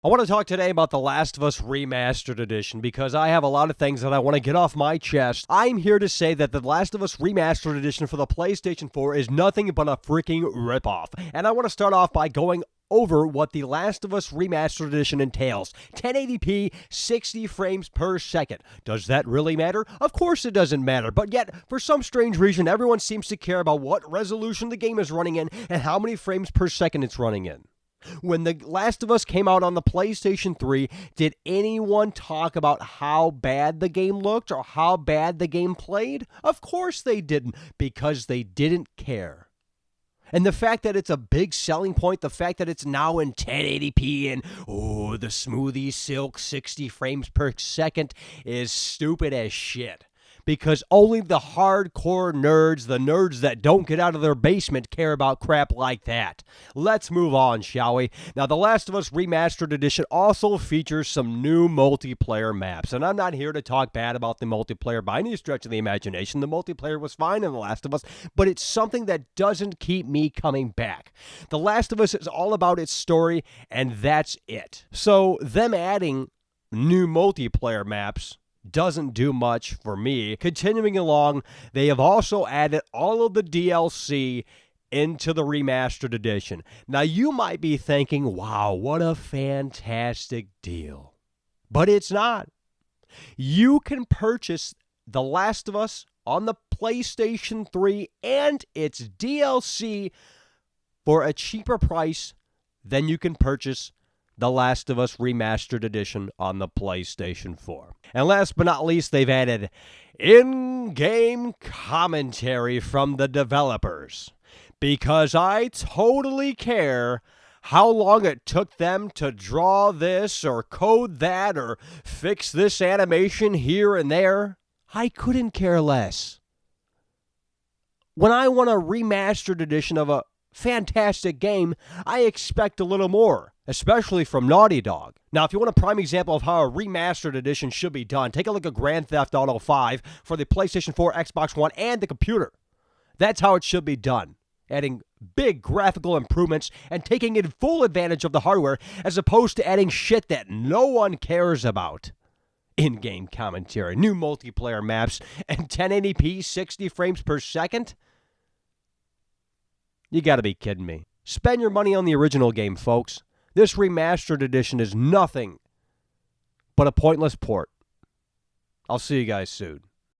I want to talk today about The Last of Us Remastered Edition because I have a lot of things that I want to get off my chest. I'm here to say that The Last of Us Remastered Edition for the PlayStation 4 is nothing but a freaking ripoff. And I want to start off by going over what The Last of Us Remastered Edition entails. 1080p, 60 frames per second. Does that really matter? Of course it doesn't matter, but yet, for some strange reason, everyone seems to care about what resolution the game is running in and how many frames per second it's running in. When The Last of Us came out on the PlayStation 3, did anyone talk about how bad the game looked or how bad the game played? Of course they didn't, because they didn't care. And the fact that it's a big selling point, the fact that it's now in 1080p and, the smoothie silk 60 frames per second is stupid as shit. Because only the hardcore nerds, the nerds that don't get out of their basement, care about crap like that. Let's move on, shall we? Now, The Last of Us Remastered Edition also features some new multiplayer maps. And I'm not here to talk bad about the multiplayer by any stretch of the imagination. The multiplayer was fine in The Last of Us, but it's something that doesn't keep me coming back. The Last of Us is all about its story, and that's it. So, them adding new multiplayer maps doesn't do much for me. Continuing along, they have also added all of the DLC into the Remastered Edition. Now, you might be thinking, wow, what a fantastic deal. But it's not. You can purchase The Last of Us on the PlayStation 3 and its DLC for a cheaper price than you can purchase The Last of Us Remastered Edition on the PlayStation 4. And last but not least, they've added in-game commentary from the developers. Because I totally care how long it took them to draw this or code that or fix this animation here and there. I couldn't care less. When I want a remastered edition of a fantastic game, I expect a little more, especially from Naughty Dog. Now, if you want a prime example of how a remastered edition should be done, take a look at Grand Theft Auto 5 for the PlayStation 4, Xbox One, and the computer. That's how it should be done, adding big graphical improvements and taking in full advantage of the hardware as opposed to adding shit that no one cares about. In-game commentary, new multiplayer maps, and 1080p 60 frames per second? You gotta be kidding me. Spend your money on the original game, folks. This remastered edition is nothing but a pointless port. I'll see you guys soon.